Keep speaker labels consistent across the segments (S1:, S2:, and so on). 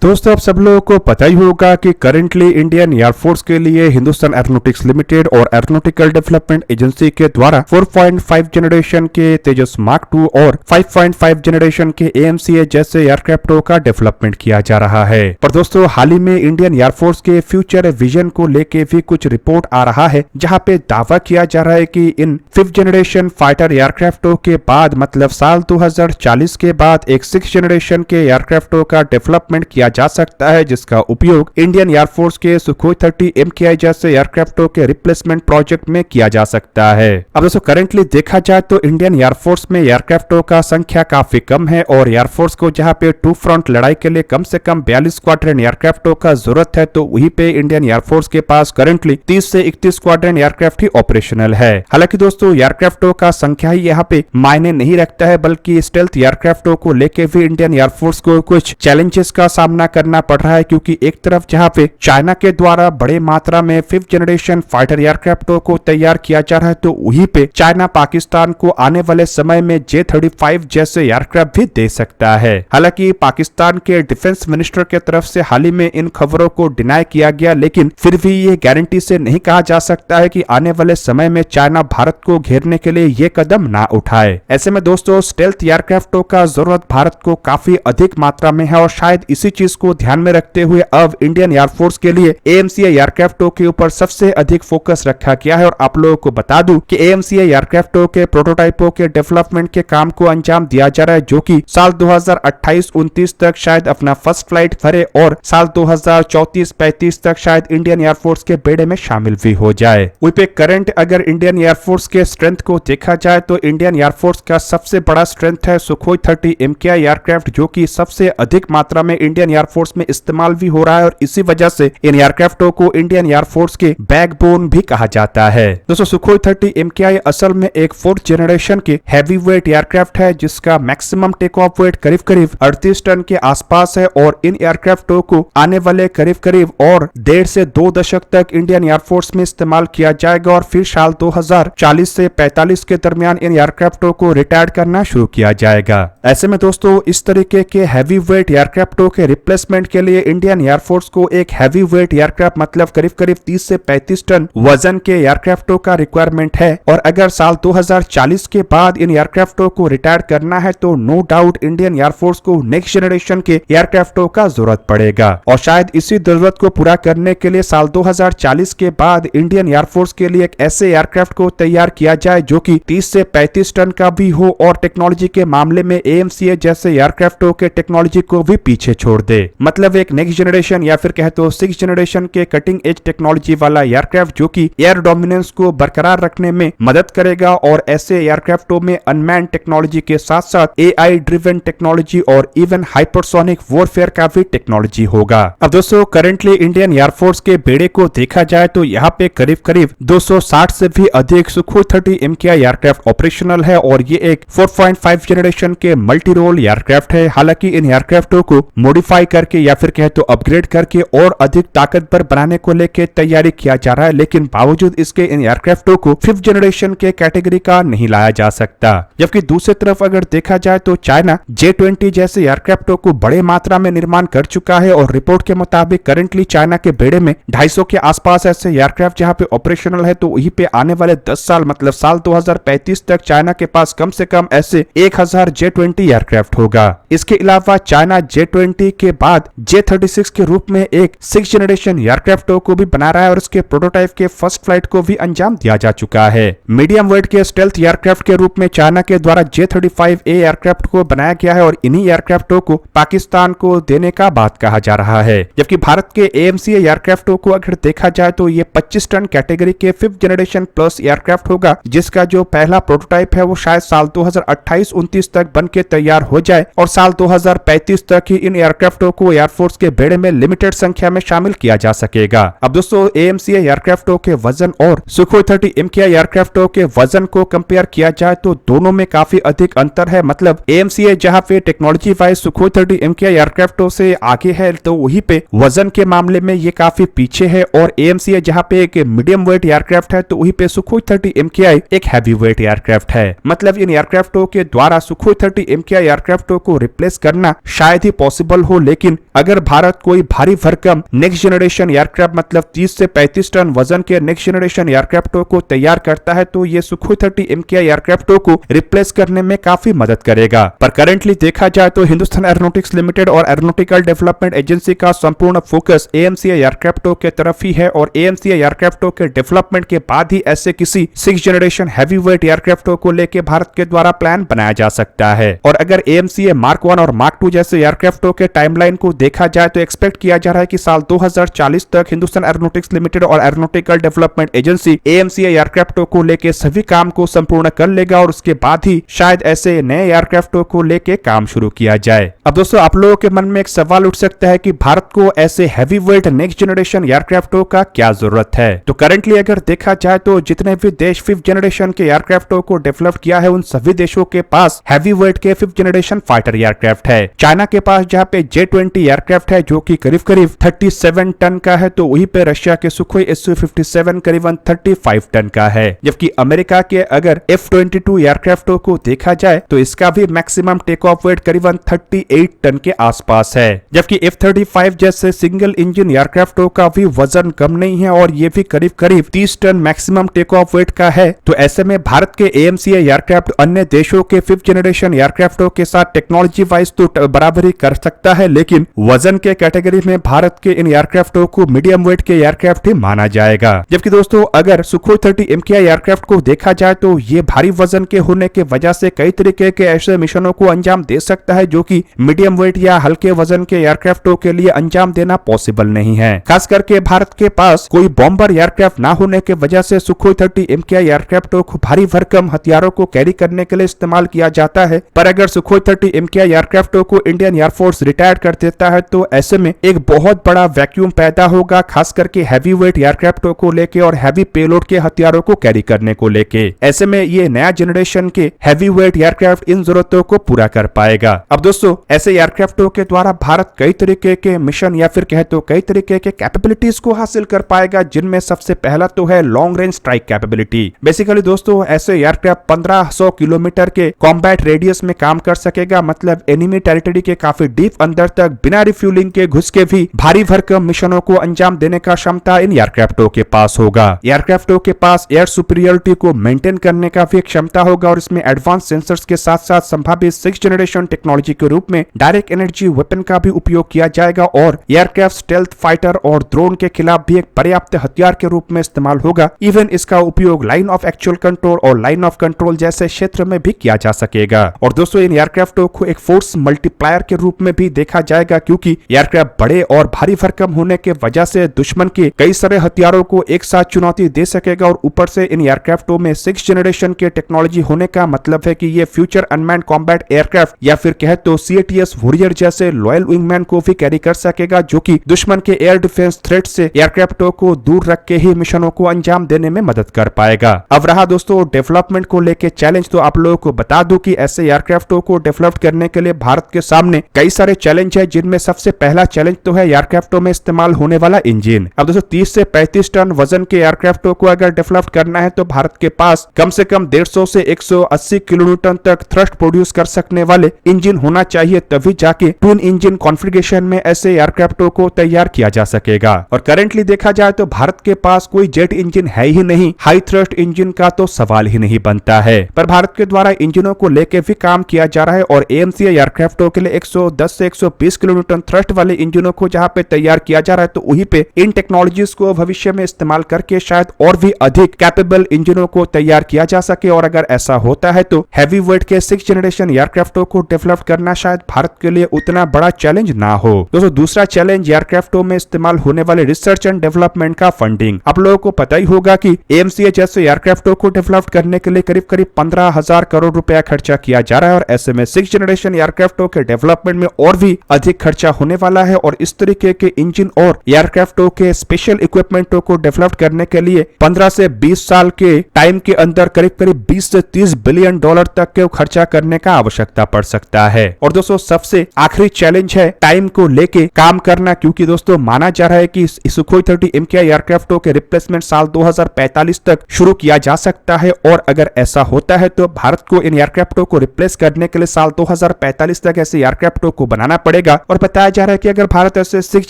S1: दोस्तों आप सब लोगों को पता ही होगा कि करंटली इंडियन एयरफोर्स के लिए हिंदुस्तान एरोनॉटिक्स लिमिटेड और एरोनॉटिकल डेवलपमेंट एजेंसी के द्वारा 4.5 जनरेशन के तेजस मार्क 2 और 5.5 जनरेशन के AMCA जैसे एयरक्राफ्टों का डेवलपमेंट किया जा रहा है। पर दोस्तों हाल ही में इंडियन एयरफोर्स के फ्यूचर विजन को लेके भी कुछ रिपोर्ट आ रहा है, जहां पे दावा किया जा रहा है कि इन 5th जनरेशन फाइटर एयरक्राफ्टों के बाद मतलब साल 2040 के बाद एक 6th जनरेशन के एयरक्राफ्टों का डेवलपमेंट किया जा सकता है, जिसका उपयोग इंडियन एयरफोर्स के सुखोई 30 MKI जैसे एयरक्राफ्टों के रिप्लेसमेंट प्रोजेक्ट में किया जा सकता है। अब दोस्तों करंटली देखा जाए तो इंडियन एयरफोर्स में एयरक्राफ्टों का संख्या काफी कम है और एयरफोर्स को जहां पे टू फ्रंट लड़ाई के लिए कम से कम 42 स्क्वाड्रन एयरक्राफ्टों का जरूरत है, तो वहीं पे इंडियन एयरफोर्स के पास करंटली 30 से 31 स्क्वाड्रन एयरक्राफ्ट ही ऑपरेशनल है। हालांकि दोस्तों एयरक्राफ्टों का संख्या ही यहाँ पे मायने नहीं रखता है, बल्कि स्टेल्थ एयरक्राफ्टों को लेके भी इंडियन एयरफोर्स को कुछ चैलेंजेस का सामना करना पड़ रहा है, क्योंकि एक तरफ जहां पे चाइना के द्वारा बड़े मात्रा में 5th जनरेशन फाइटर एयरक्राफ्टों को तैयार किया जा रहा है, तो वहीं पे चाइना पाकिस्तान को आने वाले समय में J-35 जैसे एयरक्राफ्ट भी दे सकता है। हालांकि पाकिस्तान के डिफेंस मिनिस्टर के तरफ से हाल ही में इन खबरों को डिनाई किया गया, लेकिन फिर भी ये गारंटी से नहीं कहा जा सकता है कि आने वाले समय में चाइना भारत को घेरने के लिए ये कदम ना उठाए। ऐसे में दोस्तों स्टेल्थ एयरक्राफ्टों का जरूरत भारत को काफी अधिक मात्रा में है और शायद इसी चीज को ध्यान में रखते हुए अब इंडियन एयरफोर्स के लिए AMCA एयरक्राफ्टों के ऊपर सबसे अधिक फोकस रखा गया है। और आप लोगों को बता दूं कि AMCA एयरक्राफ्टों के प्रोटोटाइपों के डेवलपमेंट के काम को अंजाम दिया जा रहा है, जो कि साल 2028-29 तक शायद अपना फर्स्ट फ्लाइट भरे और साल 2034-35 तक शायद इंडियन एयरफोर्स के बेड़े में शामिल भी हो जाए। वहीं पे करंट अगर इंडियन एयरफोर्स के स्ट्रेंथ को देखा जाए तो इंडियन एयरफोर्स का सबसे बड़ा स्ट्रेंथ है सुखोई 30 MKI एयरक्राफ्ट, जो कि सबसे अधिक मात्रा में इंडियन एयरफोर्स में इस्तेमाल भी हो रहा है और इसी वजह से इन एयरक्राफ्टों को इंडियन एयरफोर्स के बैकबोन भी कहा जाता है। दोस्तों सुखोई 30 MKI असल में एक 4th जनरेशन के हैवी वेट एयरक्राफ्ट है, जिसका मैक्सिमम टेक ऑफ वेट करीब करीब 38 टन के आसपास है और इन एयरक्राफ्टों को आने वाले करीब करीब और 1.5 से 2 दशक तक इंडियन एयरफोर्स में इस्तेमाल किया जाएगा और फिर साल 2040 से 45 के दरमियान इन एयरक्राफ्टों को रिटायर करना शुरू किया जाएगा। ऐसे में दोस्तों इस तरीके के हैवी वेट एयरक्राफ्टों के रिप्लेसमेंट के लिए इंडियन एयरफोर्स को एक हैवी वेट एयरक्राफ्ट मतलब करीब करीब 30 से 35 टन वजन के एयरक्राफ्टों का रिक्वायरमेंट है। और अगर साल 2040 के बाद इन एयरक्राफ्टों को रिटायर करना है तो नो डाउट इंडियन एयरफोर्स को नेक्स्ट जनरेशन के एयरक्राफ्टों का जरूरत पड़ेगा और शायद इसी जरूरत को पूरा करने के लिए साल 2040 के बाद इंडियन एयरफोर्स के लिए एक ऐसे एयरक्राफ्ट को तैयार किया जाए जो कि 30 से 35 टन का भी हो और टेक्नोलॉजी के मामले में AMCA जैसे एयरक्राफ्टों के टेक्नोलॉजी को भी पीछे छोड़ दे, मतलब एक नेक्स्ट जनरेशन या फिर कहे तो 6th जनरेशन के कटिंग एज टेक्नोलॉजी वाला एयरक्राफ्ट जो कि एयर डोमिनेंस को बरकरार रखने में मदद करेगा। और ऐसे एयरक्राफ्टों में अनमैन टेक्नोलॉजी के साथ साथ AI ड्रिवन टेक्नोलॉजी और इवन हाइपरसोनिक वॉरफेयर का भी टेक्नोलॉजी होगा। अब दोस्तों करंटली इंडियन एयरफोर्स के बेड़े को देखा जाए तो यहाँ पे करीब करीब 260 से भी अधिक सुखोई 30 MKI एयरक्राफ्ट ऑपरेशनल है और ये एक 4.5 जनरेशन के मल्टी रोल एयरक्राफ्ट है। हालांकि इन एयरक्राफ्टों को मॉडिफाई करके या फिर कहे तो अपग्रेड करके और अधिक ताकतवर बनाने को लेकर तैयारी किया जा रहा है, लेकिन बावजूद इसके इन एयरक्राफ्टों को 5th जनरेशन के कैटेगरी का नहीं लाया जा सकता। जबकि दूसरी तरफ अगर देखा जाए तो चाइना J-20 जैसे एयरक्राफ्टों को बड़े मात्रा में निर्माण कर चुका है और रिपोर्ट के मुताबिक करंटली चाइना के बेड़े में 250 के आसपास ऐसे एयरक्राफ्ट जहां पे ऑपरेशनल है, तो वहीं पे आने वाले 10 साल मतलब साल 2035 तक चाइना के पास कम से कम ऐसे 1000 J-20 एयरक्राफ्ट होगा। इसके अलावा चाइना J-20 के बाद J-36 के रूप में एक 6th जनरेशन एयरक्राफ्टों को भी बना रहा है और इसके प्रोटोटाइप के फर्स्ट फ्लाइट को भी अंजाम दिया जा चुका है। मीडियम वेट के स्टेल्थ एयरक्राफ्ट के रूप में चाइना के द्वारा J-35A एयरक्राफ्ट को बनाया गया है और इन्हीं एयरक्राफ्टों को पाकिस्तान को देने का बात कहा जा रहा है। जबकि भारत के AMCA एयरक्राफ्टों को अगर देखा जाए तो ये 25 टन कैटेगरी के 5th जनरेशन प्लस एयरक्राफ्ट होगा, जिसका जो पहला प्रोटोटाइप है वो शायद साल 2028-29 तक बन के तैयार हो जाए और साल 2035 तक ही इन एयरक्राफ्टों को एयरफोर्स के बेड़े में लिमिटेड संख्या में शामिल किया जा सकेगा। अब दोस्तों AMCA एयरक्राफ्टों के वजन और सुखोई 30 MKI एयरक्राफ्टों के वजन को कंपेयर किया जाए तो दोनों में काफी अधिक अंतर है। मतलब AMCA जहां पे टेक्नोलॉजी वाइज सुखोई 30 MKI एयरक्राफ्टों से आगे है, तो वहीं पे वजन के मामले में ये काफी पीछे है और AMCA जहां पे एक मीडियम वेट एयरक्राफ्ट है, तो वहीं पे सुखोई 30 MKI एक हैवी वेट एयरक्राफ्ट है। मतलब इन एयरक्राफ्टों के द्वारा सुखोई 30 MKI एयरक्राफ्टों को रिप्लेस करना शायद ही पॉसिबल हो, लेकिन अगर भारत कोई भारी भरकम नेक्स्ट जनरेशन एयरक्राफ्ट मतलब 30 से 35 टन वजन के नेक्स्ट जनरेशन एयरक्राफ्टों को तैयार करता है तो ये सुखोई 30 MKI एयरक्राफ्टों को रिप्लेस करने में काफी मदद करेगा। पर करंटली देखा जाए तो हिंदुस्तान एरोनॉटिक्स लिमिटेड और एरोनॉटिकल डेवलपमेंट एजेंसी का संपूर्ण फोकस AMCI एयरक्राफ्टों के तरफ ही है और AMCI एयरक्राफ्टों के डेवलपमेंट के बाद ही ऐसे किसी 6th जनरेशन हैवी वेट एयरक्राफ्टों को लेकर भारत के द्वारा प्लान बनाया जा सकता है। और अगर AMCI मार्क 1 और मार्क 2 जैसे एयरक्राफ्टों के टाइमलाइन को देखा जाए तो एक्सपेक्ट किया जा रहा है कि साल 2040 तक हिंदुस्तान एरोनॉटिक्स लिमिटेड और एरोनॉटिकल डेवलपमेंट एजेंसी AMCI एयरक्राफ्टों को लेकर सभी काम को संपूर्ण कर लेगा और उसके बाद ही शायद ऐसे नए एयरक्राफ्टों को लेकर काम शुरू किया जाए। अब दोस्तों आप लोगों के मन में एक सवाल उठ सकता है कि भारत को ऐसे हैवी वेट नेक्स्ट जनरेशन एयरक्राफ्टों का क्या जरूरत है। तो करंटली अगर देखा जाए तो जितने भी देश 5th जनरेशन के एयरक्राफ्टों को डेवलप किया है उन सभी देशों के पास हैवी वेट के 5th जनरेशन फाइटर एयरक्राफ्ट है। चाइना के पास जहां पे J-20 एयरक्राफ्ट है जो कि करीब 37 टन का है, तो वहीं पे रशिया के सुखोई Su-57 करीबन 35 टन का है। जबकि अमेरिका के अगर F-22 एयरक्राफ्टों को देखा जाए तो इसका भी मैक्सिमम टेक ऑफ वेट करीबन 38 टन के आसपास है। जबकि F-35 जैसे सिंगल इंजन एयरक्राफ्टों का भी वजन कम नहीं है और ये भी करीब 30 tonne maximum take off weight का है। तो ऐसे में भारत के AMCI एयरक्राफ्ट अन्य देशों के 5th जनरेशन एयरक्राफ्टों के साथ टेक्नोलॉजी वाइज तो बराबरी कर सकता है, लेकिन वजन के कैटेगरी में भारत के इन एयरक्राफ्टों को मीडियम वेट के एयरक्राफ्ट ही माना जाएगा। जबकि दोस्तों अगर सुखोई 30 MKI एयरक्राफ्ट को देखा जाए तो ये भारी वजन के होने के वजह से कई तरीके के ऐसे मिशनों को अंजाम दे सकता है जो कि मीडियम वेट या हल्के वजन के एयरक्राफ्टों के लिए अंजाम देना पॉसिबल नहीं है। खास करके भारत के पास कोई बॉम्बर एयरक्राफ्ट ना होने के वजह से सुखोई 30 MKI एयरक्राफ्टों को भारी भरकम हथियारों को कैरी करने के लिए इस्तेमाल किया जाता है। पर अगर सुखोई 30 MKI एयरक्राफ्टों को इंडियन एयरफोर्स रिटायर कर देता है तो ऐसे में एक बहुत बड़ा वैक्यूम पैदा होगा, खास करके हैवी वेट एयरक्राफ्टों को लेके और हैवी पेलोड के हथियारों को कैरी करने को लेके। ऐसे में ये नया जनरेशन के हैवी वेट एयरक्राफ्ट इन जरूरतों को पूरा कर पाएगा। अब दोस्तों ऐसे एयरक्राफ्टों के द्वारा भारत कई तरीके के मिशन या फिर कहे तो कई तरीके के कैपेबिलिटीज को हासिल कर पाएगा, जिनमें सबसे पहला तो है long range strike capability. Basically दोस्तों ऐसे एयरक्राफ्ट 1500 किलोमीटर के कॉम्बैट रेडियस में काम कर सकेगा, मतलब एनिमी टेरिटरी के काफी डीप अंदर तक बिना रिफ्यूलिंग के घुस के भी भारी भरकम मिशनों को अंजाम देने का क्षमता इन एयरक्राफ्टों के पास होगा। एयरक्राफ्टों के पास एयर सुपीरियरिटी को मेंटेन करने का भी क्षमता होगा और इसमें एडवांस सेंसर्स के साथ साथ संभावित 6th जनरेशन टेक्नोलॉजी के रूप में डायरेक्ट एनर्जी वेपन का भी उपयोग किया जाएगा और एयरक्राफ्ट स्टेल्थ फाइटर और ड्रोन के खिलाफ भी एक पर्याप्त हथियार के रूप में इस्तेमाल होगा। इवन इसका उपयोग लाइन ऑफ एक्चुअल कंट्रोल और लाइन ऑफ कंट्रोल जैसे क्षेत्र में भी किया जा सकेगा। और दोस्तों इन एयरक्राफ्टों को एक फोर्स मल्टीप्लायर के रूप में भी देखा जाएगा, क्योंकि एयरक्राफ्ट बड़े और भारी भरकम होने के वजह से दुश्मन के कई सारे हथियारों को एक साथ चुनौती दे सकेगा। और ऊपर से इन एयरक्राफ्टों में 6th जनरेशन के टेक्नोलॉजी होने का मतलब है कि ये फ्यूचर अनमैन्ड कॉम्बैट एयरक्राफ्ट या फिर कहे तो CATS वॉरियर जैसे लॉयल विंगमैन को भी कैरी कर सकेगा, जो कि दुश्मन के एयर डिफेंस थ्रेट से एयरक्राफ्टों को दूर रख के ही मिशनों को अंजाम देने में मदद कर पाएगा। अब रहा दोस्तों डेवलपमेंट को लेके चैलेंज, तो आप लोगों को बता दूं कि ऐसे एयरक्राफ्टों को डेवलप करने के लिए भारत के सामने कई सारे चैलेंज है, जिनमें सबसे पहला चैलेंज तो है एयरक्राफ्टों में इस्तेमाल होने वाला इंजन। अब दोस्तों 30 से 35 टन वजन के एयरक्राफ्टों को अगर डेवलप करना है तो भारत के पास कम से कम 150 से 180 किलोन्यूटन तक थ्रस्ट प्रोड्यूस कर सकने वाले इंजन होना चाहिए, तभी जाके ट्विन इंजन कॉन्फ़िगरेशन में ऐसे एयरक्राफ्टों को तैयार किया जा सकेगा। और करंटली देखा जाए तो भारत के पास कोई जेट इंजन है ही नहीं, हाई थ्रस्ट इंजन का तो सवाल ही नहीं बनता है। पर भारत के द्वारा इंजनों को लेकर भी काम किया जा रहा है और AMCI एयरक्राफ्टों के लिए 110 से 120 किलोन्यूटन थ्रस्ट वाले इंजनों को जहां पे तैयार किया जा रहा है, तो वहीं पे इन टेक्नोलॉजीज को भविष्य में इस्तेमाल करके शायद और भी अधिक कैपेबल इंजनों को तैयार किया जा सके। और अगर ऐसा होता है तो हैवी वेट के 6th जनरेशन एयरक्राफ्टों को डेवलप करना शायद भारत के लिए उतना बड़ा चैलेंज ना हो। दोस्तों दूसरा चैलेंज एयरक्राफ्टों में इस्तेमाल होने वाले रिसर्च एंड डेवलपमेंट का फंडिंग। आप लोगों को पता ही होगा कि AMCI जैसे एयरक्राफ्टों को डेवलप करने के लिए करीब 15,000 करोड़ रुपया खर्चा किया जा रहा है और ऐसे में 6th जनरेशन एयरक्राफ्टों के डेवलपमेंट में और भी अधिक खर्चा होने वाला है। और इस तरीके के इंजन और एयरक्राफ्टों के स्पेशल इक्विपमेंटों को डेवलप करने के लिए 15 से 20 साल के टाइम के अंदर करीब 20 से 30 बिलियन डॉलर तक के खर्चा करने का आवश्यकता पड़ सकता है। और दोस्तों सबसे आखिरी चैलेंज है टाइम को लेके काम करना, क्योंकि दोस्तों माना जा रहा है कि सुखोई 30 MKI एयरक्राफ्टों के रिप्लेसमेंट साल 2045 तक शुरू किया जा सकता है। और अगर ऐसा होता है तो भारत को इन एयरक्राफ्टों को रिप्लेस करने के लिए साल 2045 तक ऐसे एयरक्राफ्टों को बनाना पड़ेगा चलेगा। और बताया जा रहा है कि अगर भारत ऐसे 6th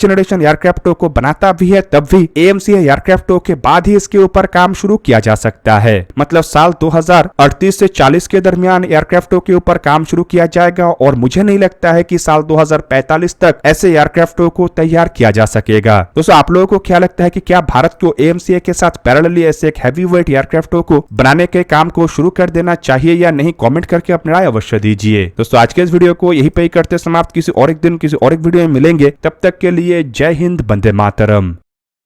S1: जनरेशन एयरक्राफ्टों को बनाता भी है तब भी AMCA एयरक्राफ्टों के बाद ही इसके ऊपर काम शुरू किया जा सकता है। मतलब साल 2038 से 40 के दरमियान एयरक्राफ्टों के ऊपर काम शुरू किया जाएगा और मुझे नहीं लगता है कि साल 2045 तक ऐसे एयरक्राफ्टों को तैयार किया जा सकेगा। दोस्तों आप लोगों को क्या लगता है कि क्या भारत को AMCA के साथ पैरेलली ऐसे एक हैवी वेट एयरक्राफ्टों को बनाने के काम को शुरू कर देना चाहिए या नहीं? कमेंट करके अपनी राय अवश्य दीजिए। दोस्तों आज के इस वीडियो को यहीं पे ही करते समाप्त। किसी और एक दिन किसी और एक वीडियो में मिलेंगे, तब तक के लिए जय हिंद, वंदे मातरम।